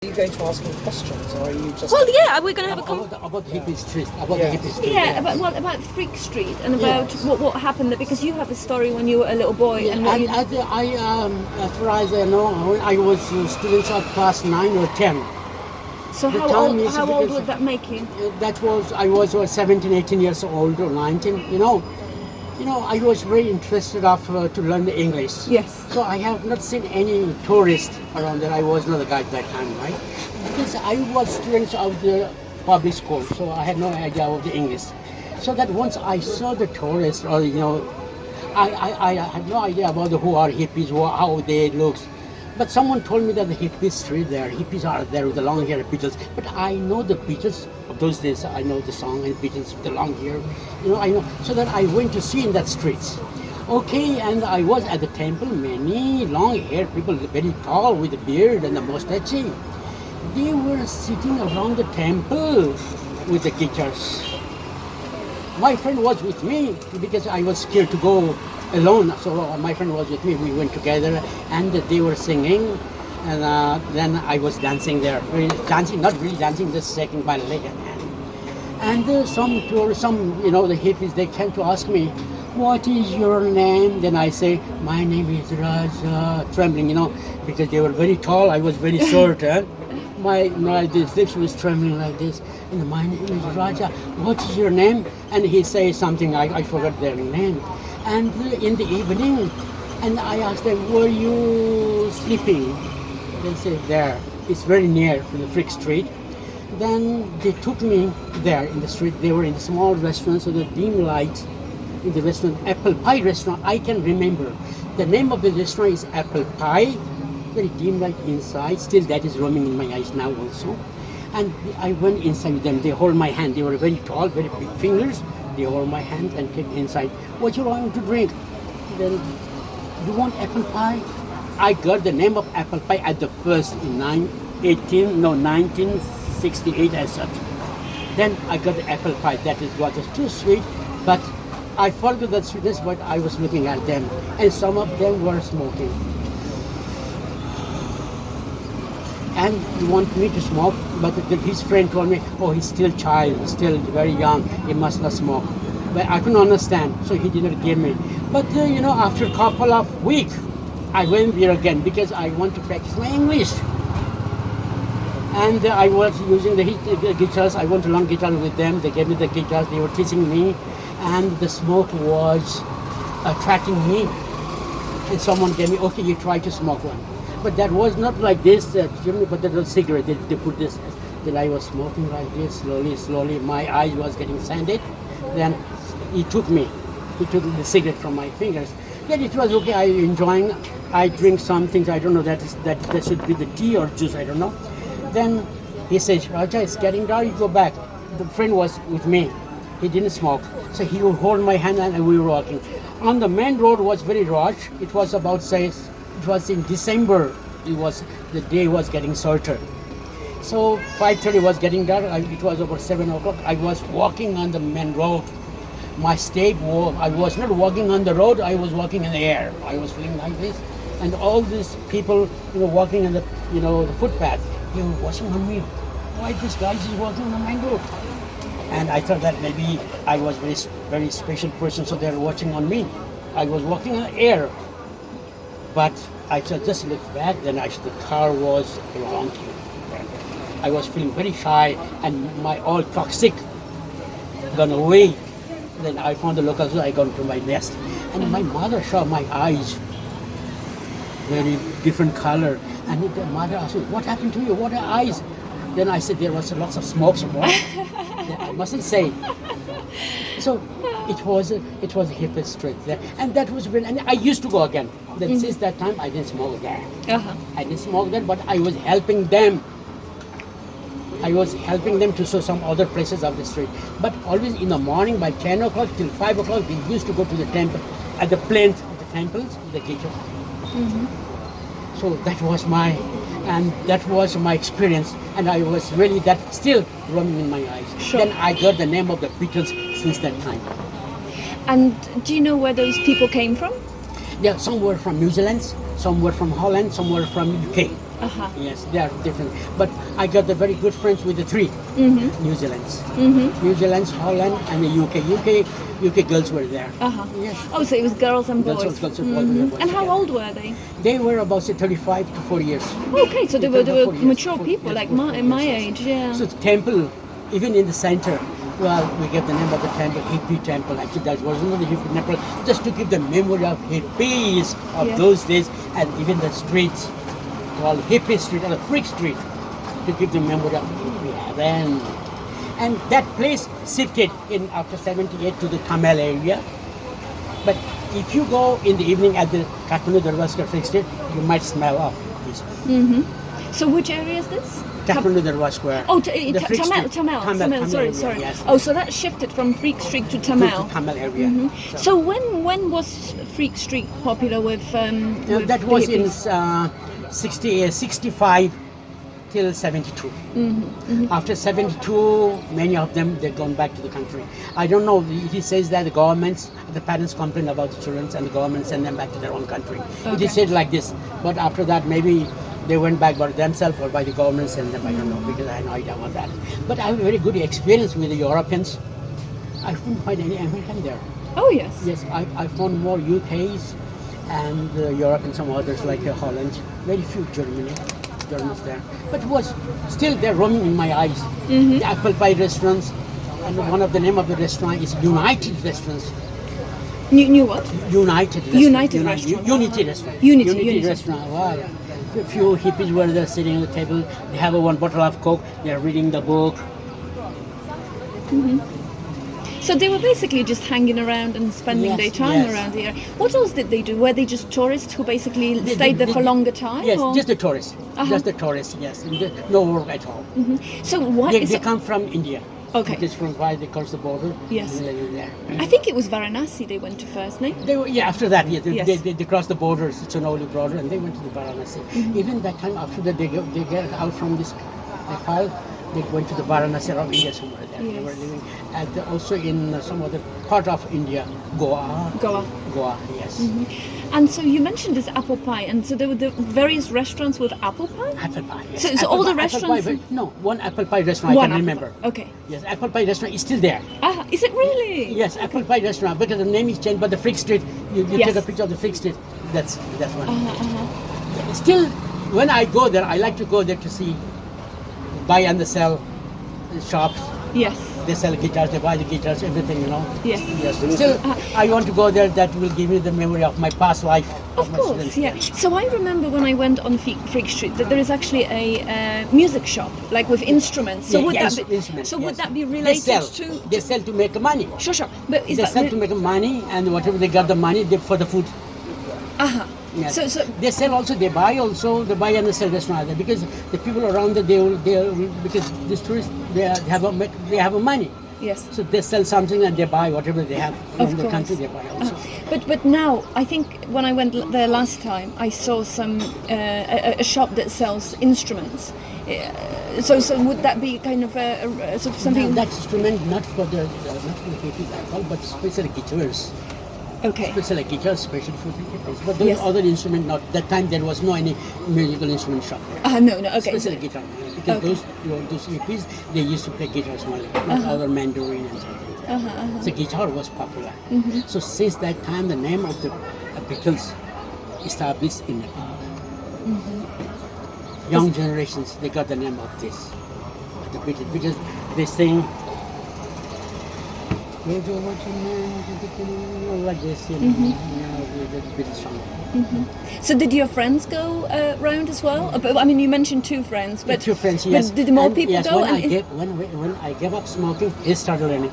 Are you going to ask him questions, or are you just... Well, yeah, we're going to have a about the hippie street. About Yeah. the hippie street. yeah, about Freak Street and about Yes. what happened there, because you have a story when you were a little boy. Yeah, and what you, as far as I know, when I was students of class 9 or 10. so the how time old, is how old because- would that make you? I was 17, 18 years old or 19. I was very interested to learn the English. Yes. So I have not seen any tourist around there. I was not a guide that time, right? Because I was students of the public school, so I had no idea of the English. So that once I saw the tourists, or I had no idea about who are hippies, how they look. But someone told me that the hippie street there, hippies are there with the long hair, Beatles. But I know the Beatles of those days. I know the song and Beatles with the long hair. I know. So that I went to see in that streets. Okay, and I was at the temple. Many long hair people, very tall with the beard and the mustache. They were sitting around the temple with the guitars. My friend was with me because I was scared to go alone. So my friend was with me. We went together, and they were singing, and then I was dancing there. Dancing, not really dancing, just shaking my leg and hand. And some tourists, the hippies, they came to ask me, "What is your name?" Then I say, "My name is Raja," trembling, because they were very tall. I was very short. My lips was trembling like this. And my name is Raja. What is your name? And he says something. I forgot their name. And in the evening, and I asked them, "Were you sleeping?" They said, "There. It's very near from the Freak Street." Then they took me there in the street. They were in the small restaurant, so the dim light in the restaurant, Apple Pie restaurant. I can remember. The name of the restaurant is Apple Pie. Very dim light inside. Still, that is roaming in my eyes now also. And I went inside with them. They hold my hand. They were very tall, very big fingers. They hold my hand and take me inside. "What you want to drink?" Then, "You want apple pie?" I got the name of apple pie at the first in 1968 as such. Then I got the apple pie. That was too sweet, but I forgot that sweetness. But I was looking at them, and some of them were smoking. And he wanted me to smoke, but his friend told me, "Oh, he's still child, he's still very young, he must not smoke." But I couldn't understand, so he did not give me. But after a couple of weeks, I went there again because I want to practice my English. And I was using the guitars. I went to learn guitar with them. They gave me the guitars. They were teaching me, and the smoke was attracting me. And someone gave me, "Okay, you try to smoke one." But that was not like this, but that was cigarette. They put this. Then I was smoking like this, slowly. My eyes was getting sanded. Then he took the cigarette from my fingers. Then it was okay. I enjoying. I drink some things. I don't know that should be the tea or juice. I don't know. Then he says, "Raja, it's getting dark. You go back." The friend was with me. He didn't smoke, so he would hold my hand and we were walking. On the main road was very rush. It was it was in December. The day was getting shorter. So 5:30 was getting dark. It was about 7 o'clock. I was walking on the main road. My I was not walking on the road. I was walking in the air. I was feeling like this, and all these people, walking on the footpath. They were watching on me. Why this guy is walking on the main road? And I thought that maybe I was very, very special person, so they were watching on me. I was walking in the air. But I just looked back, then the car was around me. I was feeling very shy, and my all toxic gone away. Then I found the locals, I got to my nest. And my mother saw my eyes, very different color. And the mother asked me, "What happened to you? What are eyes?" Then I said, "There was lots of smoke. I mustn't say." So it was a hippie street there, and that was when. And I used to go again. Then since that time, I didn't smoke there. I didn't smoke there, but I was helping them. I was helping them to show some other places of the street. But always in the morning, by 10 o'clock till 5 o'clock, we used to go to the temple, at the plinth of the temples, the guitar. So that was my experience, and I was really still roaming in my eyes. Sure. Then I got the name of the Beatles since that time. And do you know where those people came from? Yeah, some were from New Zealand, some were from Holland, some were from UK. Uh-huh. Yes, they are different. But I got the very good friends with the three New Zealands. New Zealand's, Holland, and the UK girls were there. Uh-huh. Yes. Oh, so it was girls and boys. Girls and boys. And how old were they? They were about say 35 to 40 years. Okay, so they were 40 years, mature 40 people, years, like 40 my years. age, yeah. So the temple, even in the center, well, we gave the name of the temple, hippie temple. Actually, that was not the hippie temple, just to give the memory of hippies of Yes. those days, and even the streets, called hippie street or the freak street, to give the memory of hippie heaven. And that place shifted in after 78 to the Tamil area. But if you go in the evening at the Kathmandu Darwaskar freak street, you might smell of this. So which area is this? Kathmandu Darwaskar. Oh, the freak street. Tamil, sorry, area, sorry. Yes. Oh, so that shifted from Freak Street to To Tamil. Tamil area. So when was Freak Street popular with? With That the was in hippies? 65 till 72. After 72, many of them they've gone back to the country. I don't know. He says that the parents complain about the children, and the government send them back to their own country. It is said like this. But after that, maybe they went back by themselves or by the government send them. I don't know because I have no idea about that. But I have a very good experience with the Europeans. I couldn't find any American there. Oh yes. Yes, I found more UKs and Europe and some others like Holland. Very few Germans there. But it was still there roaming in my eyes. The apple pie restaurants, and one of the name of the restaurant is United Restaurants. New what? United Restaurant. United Restaurant. Unity Restaurant. Unity. Restaurant. Wow. A few hippies were there sitting on the table. They have one bottle of Coke. They are reading the book. So they were basically just hanging around and spending Yes, their time yes. around here. What else did they do? Were they just tourists who basically stayed there for longer time? Yes, or? just the tourists. Just the tourists, yes. No work at all. So what They, is they it? come from India. Okay. It is from why they cross the border. Yes. And they live there. I think it was Varanasi they went to first, no? They were, after that, Yes. they crossed the border, Sonoli border, and they went to the Varanasi. Even that time, after that, they get out from this Nepal, they went to the Varanasi of India somewhere there. They were Yes. living also in some other part of India, Goa. Goa. Yes. And so you mentioned this apple pie, and so there were the various restaurants with apple pie? Apple pie. Yes. So Apple all the pie, restaurants- Apple pie, no, one apple pie restaurant One I can apple remember. pie. Okay. Yes, apple pie restaurant is still there. Ah, is it really? Yes, apple pie restaurant because the name is changed, but the Freak Street, you Yes. take a picture of the Freak Street. That's one. Still, when I go there, I like to go there to see buy and sell shops. Yes. They sell guitars, they buy the guitars, everything, Yes. Yes. Still, I want to go there. That will give me the memory of my past life. Of my course, students. yeah. So I remember when I went on Freak Street that there is actually a music shop, like with instruments. So Yeah, would yes, that be? instruments, So yes. would that be They related sell. to? They sell to make money. Sure. But is They that? sell to make money, and whatever they got the money they, for the food. Uh-huh. Yes. So they sell also. They buy and they sell restaurant there because the people around there because these tourists they have a money. yes. So they sell something and they buy whatever they have from Of the course. country. They buy also. But now I think when I went there last time, I saw some a shop that sells instruments. So would that be kind of a sort of something? Now, that instrument not for the hippies at all, but especially guitars. Okay. Especially guitars, especially for the hippies. But those Yes. other instruments, not that time there was no any musical instrument shop there. No. Okay. Especially guitar, because Okay. those hippies they used to play guitars only, not other mandarin and something. So guitar was popular. So since that time, the name of the Beatles established in Nepal. Young generations they got the name of this, the Beatles, because they sing. Like this, the Beatles song. So did your friends go round as well? I mean, you mentioned two friends, but Two friends, yes. But did more And people yes, go? when I gave up smoking, he started learning.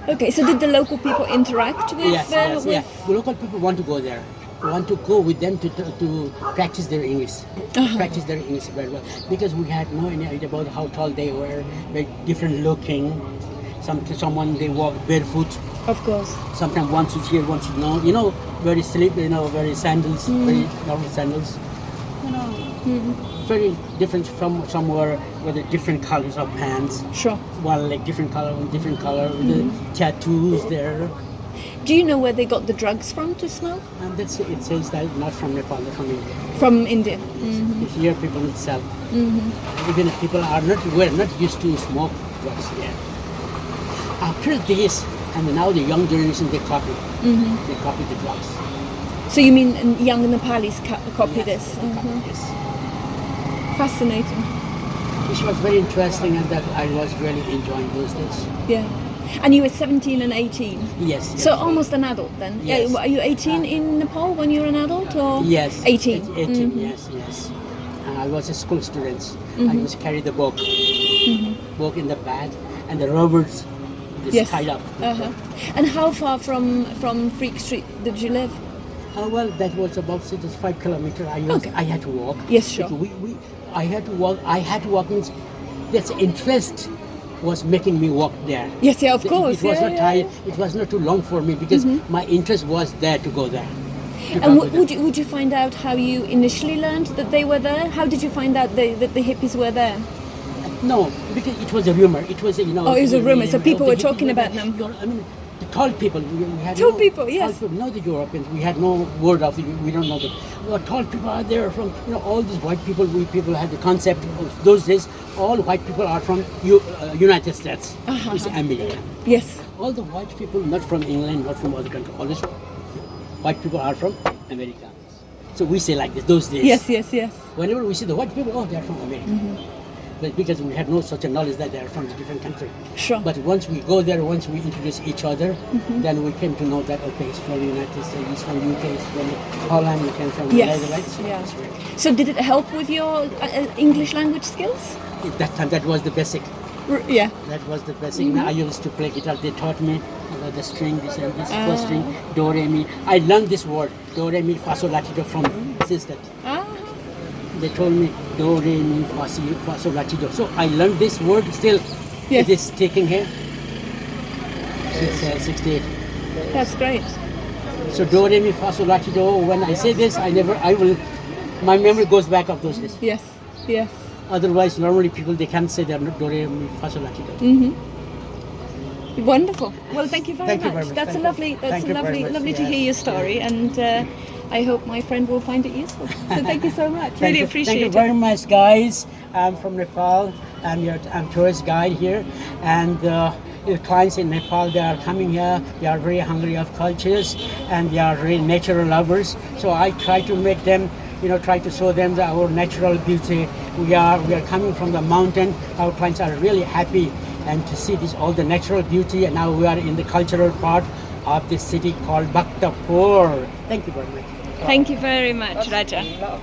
Okay, so did the local people interact with? Yes. The local people want to go there. Want to go with them to practice their English. Practice their English very well. Because we had no any idea about how tall they were, very different looking. Someone they walk barefoot. Of course. Sometimes one should here, one should not. Very slip, very sandals, very normal sandals. Very different from somewhere with the different colors of pants. Sure. One like different color, with the tattoos there. Do you know where they got the drugs from to smoke? And that's it says that not from Nepal, they're from India. From India. Here people would sell. Even if people were not used to smoke drugs here. After this, and now the young generation, they copy. They copy the drugs. So you mean young Nepalis copy Yes, this? they copy this. Fascinating. Which was very interesting, and that I was really enjoying those days. Yeah. And you were 17 and 18? Yes. So yes. almost an adult then? Yes. Are you 18 in Nepal when you were an adult? Or? Yes. 18? 18, yes. I was a school student. I used to carry the book. Book in the bag, and the rubbers just tied up. And how far from Freak Street did you live? Well, that was about 5 kilometers. I had to walk. Yes, sure. I had to walk. Means that's interest was making me walk there. Yes, yeah, of course. It was not tired. It was not too long for me because my interest was there to go there. And would you find out how you initially learned that they were there? How did you find out that the hippies were there? No, because it was a rumor. It was Oh, it was a rumor. So people were talking about them. I mean, the tall people. We had Tall people, yes. Tall people, not the Europeans. We had no word of it. We don't know them. Tall people are there from all these white people. We people had the concept of those days. All white people are from United States. It's America. Yes. All the white people, not from England, not from other countries. All these white people are from America. So we say like this those days. Yes. Whenever we see the white people, they are from America. But because we had no such a knowledge that they are from a different country. Sure. But once we go there, once we introduce each other, then we came to know that, okay, he's from the United States, he's from UK, he's from Holland, he came from the Netherlands. So Yeah. that's right. So did it help with your English language skills? At that time, that was the basic. Yeah. That was the basic. I used to play guitar. They taught me about the string, this and this, first string, do, re, mi. I learned this word, do, re, mi, fa, sol, la, ti, do from since that. They told me do, re, mi, fa, sol, la, ti, do. So I learned this word still. Yes. It is sticking here. Since 68. That's great. So do, re, mi, fa, sol, la, ti, do. When I say this, my memory goes back of those days. Yes. Otherwise, normally people, they can't say they're not do, re, mi, fa, sol, la, ti, do. Wonderful. Well, thank you very Thank you much. very much. That's Thank lovely. you. That's Thank you very much. lovely to hear your story, and I hope my friend will find it useful. So thank you so much. Really appreciate Thank you it. very much, guys. I'm from Nepal. I'm tourist guide here, and your clients in Nepal, they are coming here. They are very hungry of cultures, and they are really natural lovers. So I try to make them, try to show them our natural beauty. We are coming from the mountain. Our clients are really happy and to see all the natural beauty. And now we are in the cultural part of this city called Bhaktapur. Thank you very much. Thank you very much, Raja. Love.